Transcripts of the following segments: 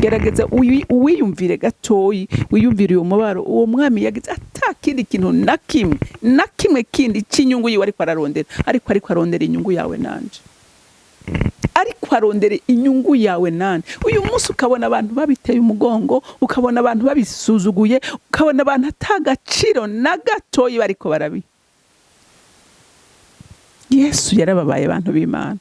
gerageza uwiyumvire gatoyi, wiyumvire uwo mubaro uwo mwami yagize atakindi kintu na kimwe kindi cy'inyungu yiwe ariko ararondera, ariko arondera inyungu yawe nanje, ariko arondera inyungu yawe nanje. Uyu munsi ukabona abantu babiteye umugongo, ukabona abantu babisuzuguye, ukabona abantu atagaciro na gatoyi bariko barabi. Yesu yarababaye abantu b'Imana,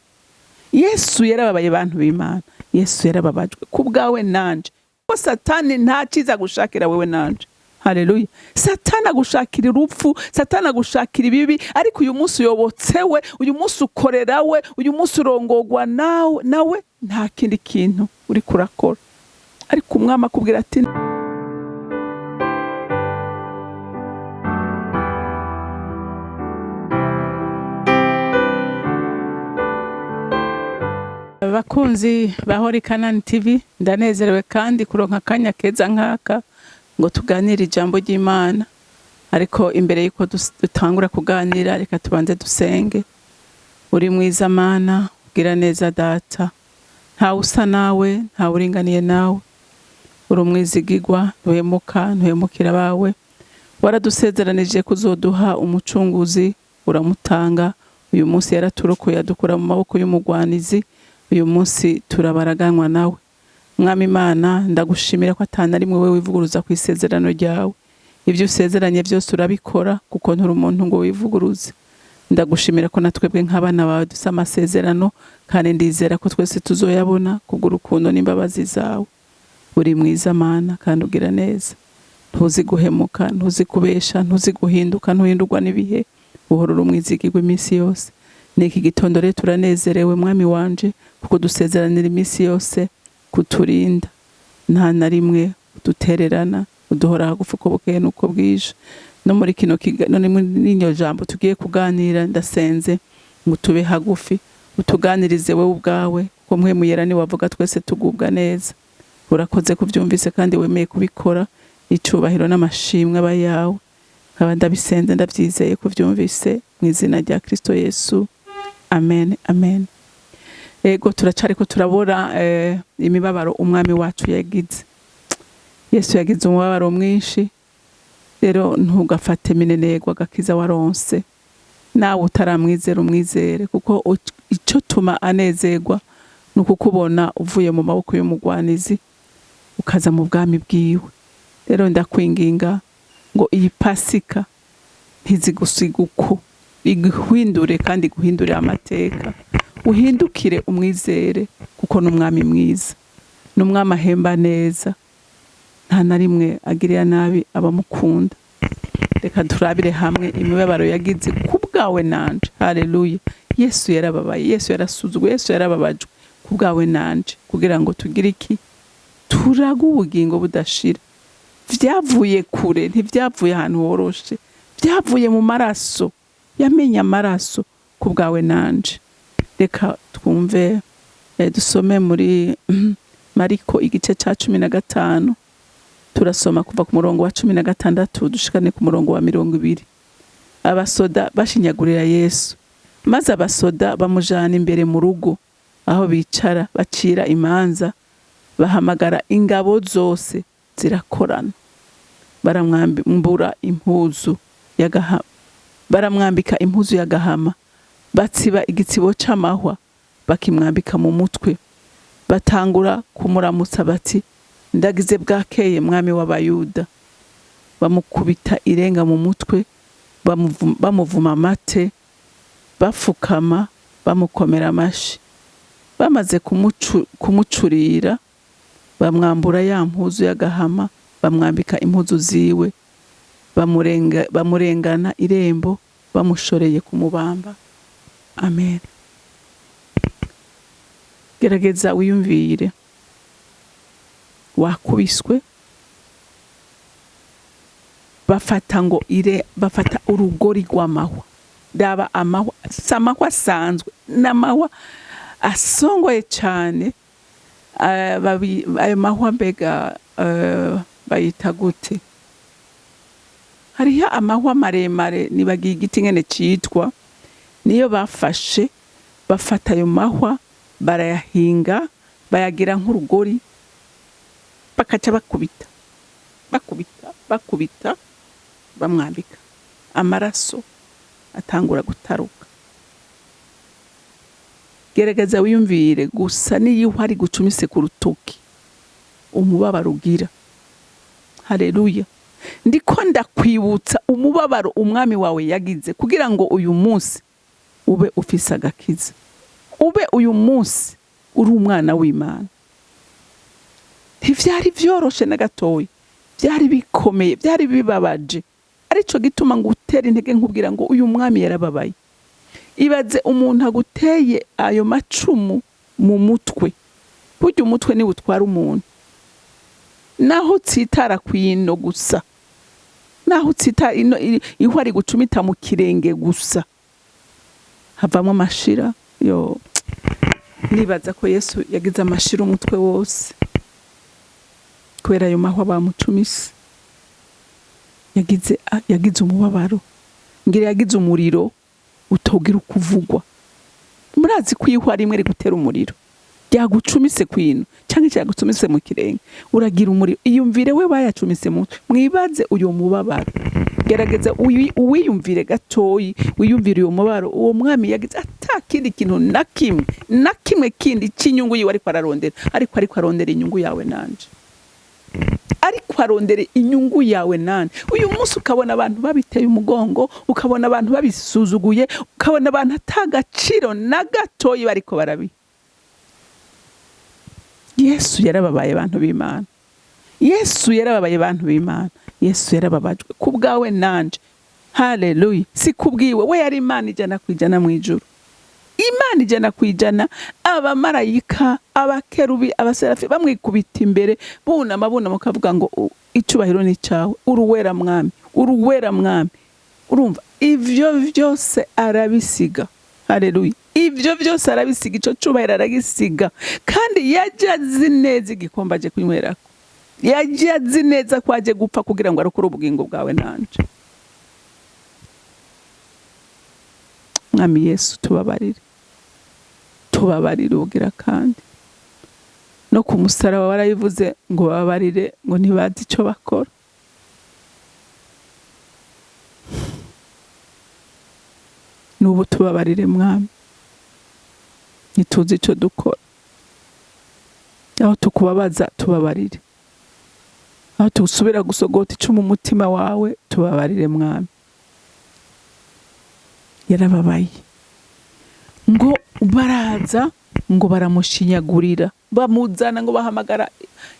Yesu yarababaye abantu b'Imana, Yesu yarababajwe kubwawe nanje. Ko Satani nta ciza gushakira wewe nanje. Haleluya. Satani agushakira urupfu, Satani agushakira ibibi, ariko uyu munsi uyobotsewe, uyu munsi ukorerawe, uyu munsi urongogwa nawe nta kindi kintu uri kurakora. Ariko umwami akubwira ati bakunzi bahori CANAAN TV, ndanezerewe kandi kuronka akanya keza nkaka ngo tuganire ijambo ry'Imana. Ariko imbere yuko dutangura kuganira, reka tubanze dusenge. Uri mwiza Mana, ugira neza Data, nta usa nawe, nta uringaniye nawe, uri umwizigirwa, ntuhemukira bawe. Waradusezeranije kuzoduha umucunguzi, uramutanga. Uyu munsi yaraturokoye adukura mu maboko y'umugwanizi, uyu munsi turabaraganwa nawe. Mwami Imana, ndagushimira ko atana rimwe wewe wivuguruza ku isezerano ryawe. Ibyo usezeranye byose urabikora, kuko nturi umuntu ngo wivuguruze. Ndagushimira ko natwebwe nk'abana bawe dusa amasezerano, kandi ndizera ko twese tuzoyabona kubw'urukundo n'imbabazi zawe. Uri mwiza Mana kandi ugira neza, ntuzi guhemuka, ntuzi kubesha, ntuzi guhinduka, ntuhindurwa n'ibihe, uhora uri umwizigirwa iminsi yose. Niki gitondo rero turanezerewe Mwami wanje, kuko dusezeranira iminsi yose kuturinda, nta na rimwe udutererana, uduhora hagufi uko bukeye n'uko bwije. No muri kino none muri jambo tugiye kuganira, ndasenze ngo tube hagufi, utuganirize wewe ubwawe, ko mpwemu yera ni wavuga twese tugubwa neza. Urakoze kuvyumvise kandi wemeye kubikora, icubahiro n'amashimwe aba yawe. Nkaba ndabisenze ndavyizeye kuvyumvise mu izina rya Kristo Yesu. Amen, amen. Ego turacari ko turabora imibabaro umwami wacu yagize. Yesu yagize umubabaro mwinshi, rero ntugafate minenegwa agakiza waronse. Nawe utaramwizera umwizere, kuko ico tuma anezerwa nukukubona uvuye mu maboko y'umugwanizi ukaza mu bwami bwiwe. Rero ndakwinginga ngo iyi Pasika ntizigusiguko, iguhindure kandi guhindurira amateka. Uhindukire umwizere, kuko n'umwami mwiza, n'umwami ahemba neza, nta na rimwe agirira nabi abamukunda. Reka turabire hamwe imibabaro yagize kubwawe nanje. Haleluya. Yesu yarababaye, Yesu yarasuzugwe, Yesu yarababajwe kubwawe nanje, kugira ngo tugire iki? Turaga ubugingo budashira. Vyavuye kure, ntivyavuye ahantu horoshe, vyavuye mu maraso, yamenye amaraso kubwawe nanje. Reka twumve dusome muri Mariko igice ca 15, turasoma kuva ku murongo wa 16 dushikane ku murongo wa 20. Abasoda bashinyagurira Yesu, maze abasoda bamujana imbere mu rugo aho bicara bacira imanza, bahamagara ingabo zose zirakorana. Baramwambura impuzu y'agahama, baramwambika impuzu y'agahama, batsiba igitsibo c'amahwa bakimwambika mu mutwe. Batangura kumuramutsa bati, ndagize bwakeye mwami w'Abayuda. Bamukubita irenga mu mutwe, bamuvuma amate, bafukama, bamukomera amashi. Bamaze kumucurira, bamwambura ya mpuzu y'agahama, bamwambika impuzu ziwe, bamurengana irembo, bamushoreye kumubamba. Amen. Gerageza wiyumvire, wakubiswe, bafata urugori rw'amahwa. Daba amahwa, samahwa asanzwe, n'amahwa asongoye cyane. Ayo mahwa mbega bayita gute? Hariho amahwa maremare, nibagiye igiti ngene citwa, niyo bafashe, bafata ayo mahwa barayahinga, bayagira nk'urugori, bakaca bakubita bamwambika, amaraso atangura gutaruka. Gerageza wiyumvire gusa niyo hari gucumise ku rutoki umubabaro ugira. Haleluya. Ndiko ndakwibutsa umubabaro umwami wawe yagize kugira ngo uyu munsi ube ufise agakiza, ube uyu munsi uri umwana w'Imana. Ntivyari vyoroshe na gatoyi, byari bikomeye, byari bibabaje. Arico gituma ngo utera intege nkubwira ngo uyu mwami yarababaye. Ibaze umuntu aguteye ayo macumu mu mutwe. Burya umutwe ni utwara umuntu. Naho tsitara kwino gusa, naho tsita iho ari gucumita mu kirenge gusa havamo amashira. Yo, nibaza ko Yesu yagize amashira umutwe wose kubera ayo mahwa bamucumise. Yagize umubabaro, ngira yagize umuriro utogira ukuvugwa. Murazi ko iho rimwe ri gutera umuriro yagucumise kwino canke cyagucumise mu kirenge, uragira umuriro. Iyumvire we bayacumise mu mwibaze uyo mubabaro. Gerageza uwiyumvire gatoyi, wiyumvire uyo mubabaro uwo mwami yagize atakindi kintu na kimwe kindi c'inyungu yiwe ariko arondera inyungu yawe nanje, ariko arondere inyungu yawe nane. Uyu munsi ukabona abantu babiteye umugongo, ukabona abantu babisuzuguye, ukabona abantu atagaciro na gatoyi bariko barabi. Yesu yarababaye abantu b'Imana. Yesu yarababaye abantu b'Imana. Yesu yarababajwe kubwawe nanje. Haleluya. Si kubwiwe, we yari Imana ijana kwijana mu ijuru. Imana ijana kwijana, abamarayika, abakerubi, abaserafi bamwikubita imbere, bunama mukavuga ngo icubahiro ni cawe, uruwera mwami, uruwera mwami. Urumva ivyo vyose arabisiga. Haleluya. Ivyo vyose arabisiga, ico cubahiro aragisiga. Kandi yaje azi neza igikombe aje kunywerako. Yaje azi neza ko aje gupfa kugira ngo arokore ubugingo bwawe nanje. Mwami Yesu tubabarire ugira kandi no ku musaraba warayivuze ngo babarire ngo ntibazi ico bakora. Nubu tubabarire mwami, nituzi ico dukora. Aho tukubabaza tubabarire, aho tusubira gusogota ico mu mutima wawe tubabarire mwami. Yarababaye ngo baraza ngo baramushinyagurira, bamuzana ngo bahamagara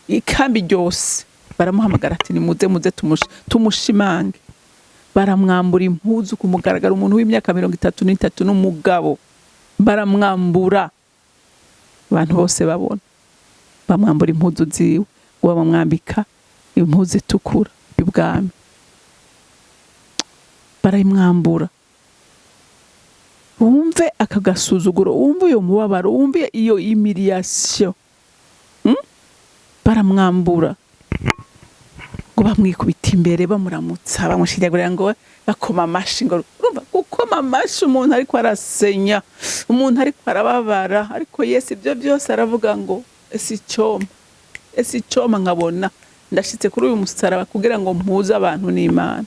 ikambi ryose, baramuhamagara ati nimuze tumushimange. Baramwambura impuzu ku mugaragaro, umuntu w'imyaka 33 n'umugabo baramwambura, abantu bose babona, bamwambura impuzu ziwe, bamwambika impuzu itukura y'ubwami, baramwambura. Wumve akagasuzuguro, wumve uyo mubabaro, wumve iyo humiliation. Baramwambura ngo bamwikubita imbere, bamuramutsa, bamushyinyagurira ngo bakoma amashi. Ngo urumva gukoma amashi umuntu ariko arasenya, umuntu ariko arababara. Ariko Yesu ibyo byose aravuga ngo esi icoma nkabona ndashitse kuri uyu musaraba kugira ngo mpuze abantu n'Imana.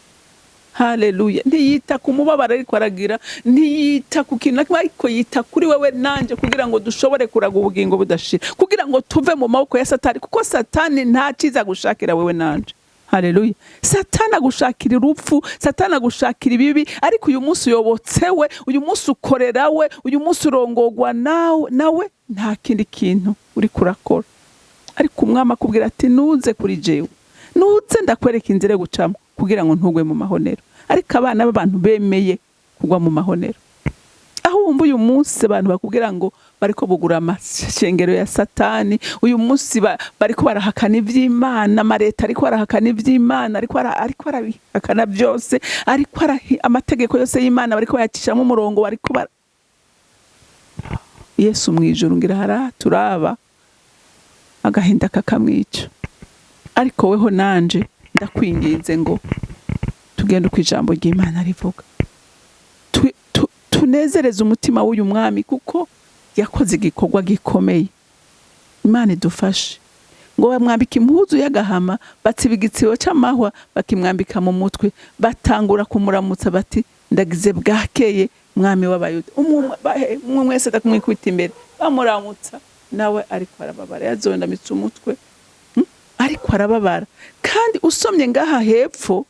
Haleluya. Ntiyita ku mubabaro ariko aragira, ntiyita ku kintu ariko yita kuri wewe nanje kugira ngo dushobore kuraga ubugingo budashira, kugira ngo tuve mu maboko ya Satani, kuko Satani nta ciza gushakira wewe nanje. Haleluya. Satani agushakira urupfu, Satani agushakira ibibi, ariko uyu munsi uyobotsewe, uyu munsi ukorerawe, uyu munsi urongorwa nawe nta kindi kintu uri kurakora. Ariko umwami akubwira ati nuze kuri jewe, nuze ndakwereka inzira gucamo kugira ngo ntugwe mu mahonero. Ariko abana b'abantu bemeye kugwa mu mahonero. Aho wumva uyu munsi abantu bakubwira ngo bariko bugura amashengero ya Satani, uyu munsi bariko barahakana ivy'Imana, amareta ariko barahakana ivy'Imana, ariko arabihakana byose, ariko amategeko yose y'Imana bariko bayacishamo umurongo, bariko Yesu mwijuru ngira turaba agahinda kakamwica. Ariko weho nanje ndakwinginze ngo tugende ku ijambo ry'Imana rivuga, tunezereze umutima w'uyu mwami kuko yakoze igikorwa gikomeye. Imana idufashe ngo bamwambika impuzu y'agahama, batsiba igitsebo c'amahwa bakimwambika mu mutwe, batangura kumuramutsa bati ndagize bwakeye mwami w'abayuda. Umwe mwese atakumwikubita imbere bamuramutsa, nawe ariko arababara, yazondamitse umutwe ariko arababara. Kandi usomye ngaha hepfo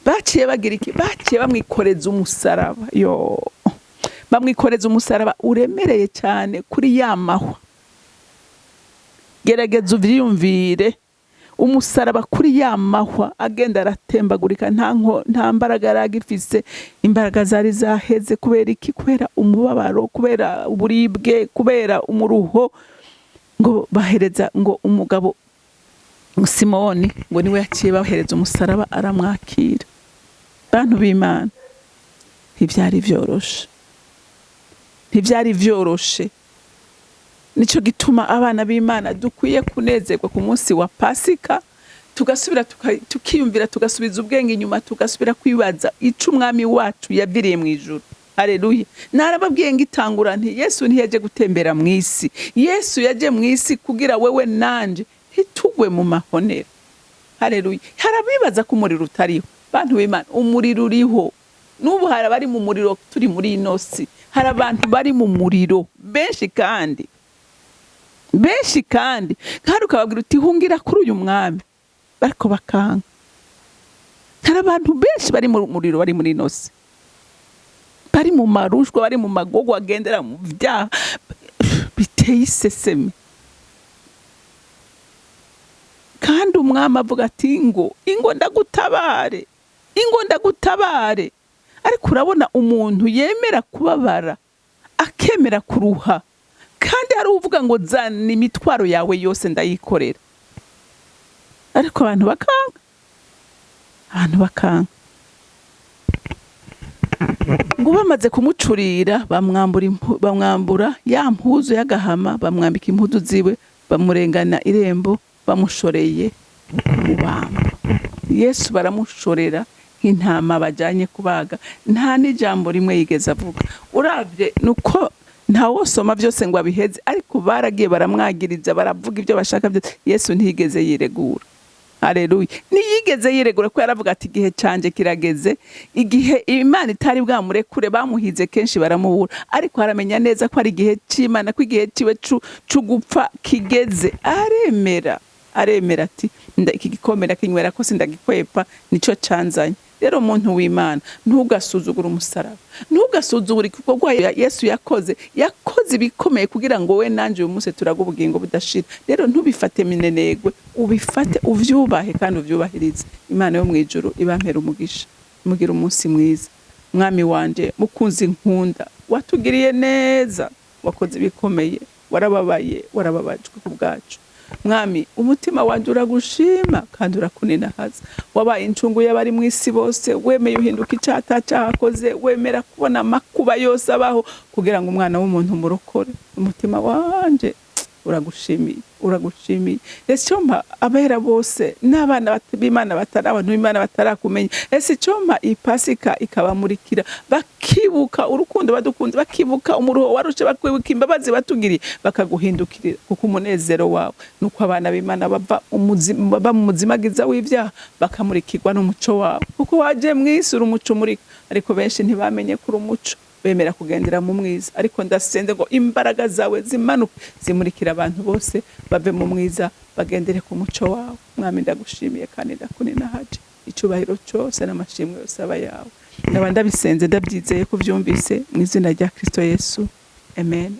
baciye bagira iki? Baciye bamwikoreza umusaraba. Bamwikoreza umusaraba uremereye cyane kuri ya mahwa. Gerageza uvyiyumvire, umusaraba kuri ya mahwa agenda aratembagurika, nta mbaraga yaragifise, imbaraga zari zaheze. Kubera iki? Kubera umubabaro, kubera uburibwe, kubera umuruho. Ngo bahereza ngo umugabo Simoni ngo niwe yaciye bahereza umusaraba aramwakira. Bantu b'Imana, ntivyari vyoroshe. Nico gituma abana b'Imana dukwiye kunezerwa ku munsi wa Pasika, tugasubira tukiyumvira, tugasubiza ubwenge inyuma, tugasubira kwibaza ico umwami wacu yaviriye mu ijuru. Haleluya. Narababwiye ngitangura nti Yesu ntiyaje gutembera mu isi. Yesu yaje mu isi kugira wewe nanje hitugwe mu mahonera. Haleluya. Harabibaza ko umuriro utariho. Bantu b'Imana, umuriro uriho. Nubu hari abari mu muriro turi muri inosi. Hari abantu bari mu muriro benshi kandi kandi ukababwira uti hungira kuri uyu mwami, bariko bakanga. Hari abantu benshi bari mu muriro, bari muri inosi, bari mu marushwa, bari mu magogo, agendera mu vyaha biteye iseseme. Kandi umwami avuga ati ingo ndagutabare, ariko urabona umuntu yemera kubabara, akemera kuruha, kandi hari uvuga ngo zana imitwaro yawe yose ndayikorera. Ariko abantu bakanga. Ngo bamaze kumucurira bamwambura ya mpuzu y'agahama, bamwambika impuzu ziwe, bamurengana irembo, bamushoreye mubamba. Yesu baramushorera nk'intama bajanye kubaga, nta n'ijambo rimwe yigeze avuga. Uravye nuko nta wosoma byose ngo abiheze, ariko baragiye baramwagiriza, baravuga ibyo bashaka byose. Yesu ntiyigeze yiregura. Haleluya. Niyigeze yiregura ko yaravuga ati igihe canje kirageze. Igihe Imana itari bwamurekure bamuhize kenshi baramubura, ariko aramenya neza ko ari igihe c'Imana, ko igihe ciwe c'ugupfa kigeze. Aremera ati iki gikombe ndakinywera ko sindagikwepa, nico canzanye. Rero umuntu w'Imana, ntugasuzugura umusaraba, ntugasuzugura igikorwa Yesu yakoze ibikomeye kugira ngo we nanje uyu munsi turaga ubugingo budashira. Rero ntubifate minenegwe, ubifate uvyubahe kandi uvyubahirize. Imana yo mwijuru ibampera umugisha, mugira umunsi mwiza. Mwami wanje mukunzi nkunda, watugiriye neza, wakoze ibikomeye, warababajwe ku bwacu. Mwami, umutima wanje uragushima kandi urakuninahaza. Wabaye incungu y'abari mu isi bose, wemeye uhinduka icata cyakoze, wemera kubona makuba yose abaho kugira ngo umwana w'umuntu murokore. Umutima wanje uragushimiye. Ese cyompa abera bose n'abana b'Imana abantu b'Imana batarakumenya. Ese cyompa ipasika ikabamurikira, bakibuka urukundo badukunze, bakibuka umuruho warushe, bakwibuka imbabazi batugiriye, bakaguhindukirira kuko umunezero wawe nuko abana b'Imana bava mu muzimagiza w'ivyaha, bakamurikirwa n'umuco wawe. Kuko waje mwisi umuco murika, ariko benshi ntibamenye kuri umuco, bemera kugendera mu mwiza. Ariko ndasenze ngo imbaraga zawe zimanuke, zimurikira abantu bose, bave mu mwiza, bagendere ku muco wawe. Mwami ndagushimiye kandi ndakuninahaje. Icubahiro cyose n'amashimwe yose aba yawe. Ndaba ndabisenze ndabyizeye ko vyumvise mu izina rya Kristo Yesu. Amen.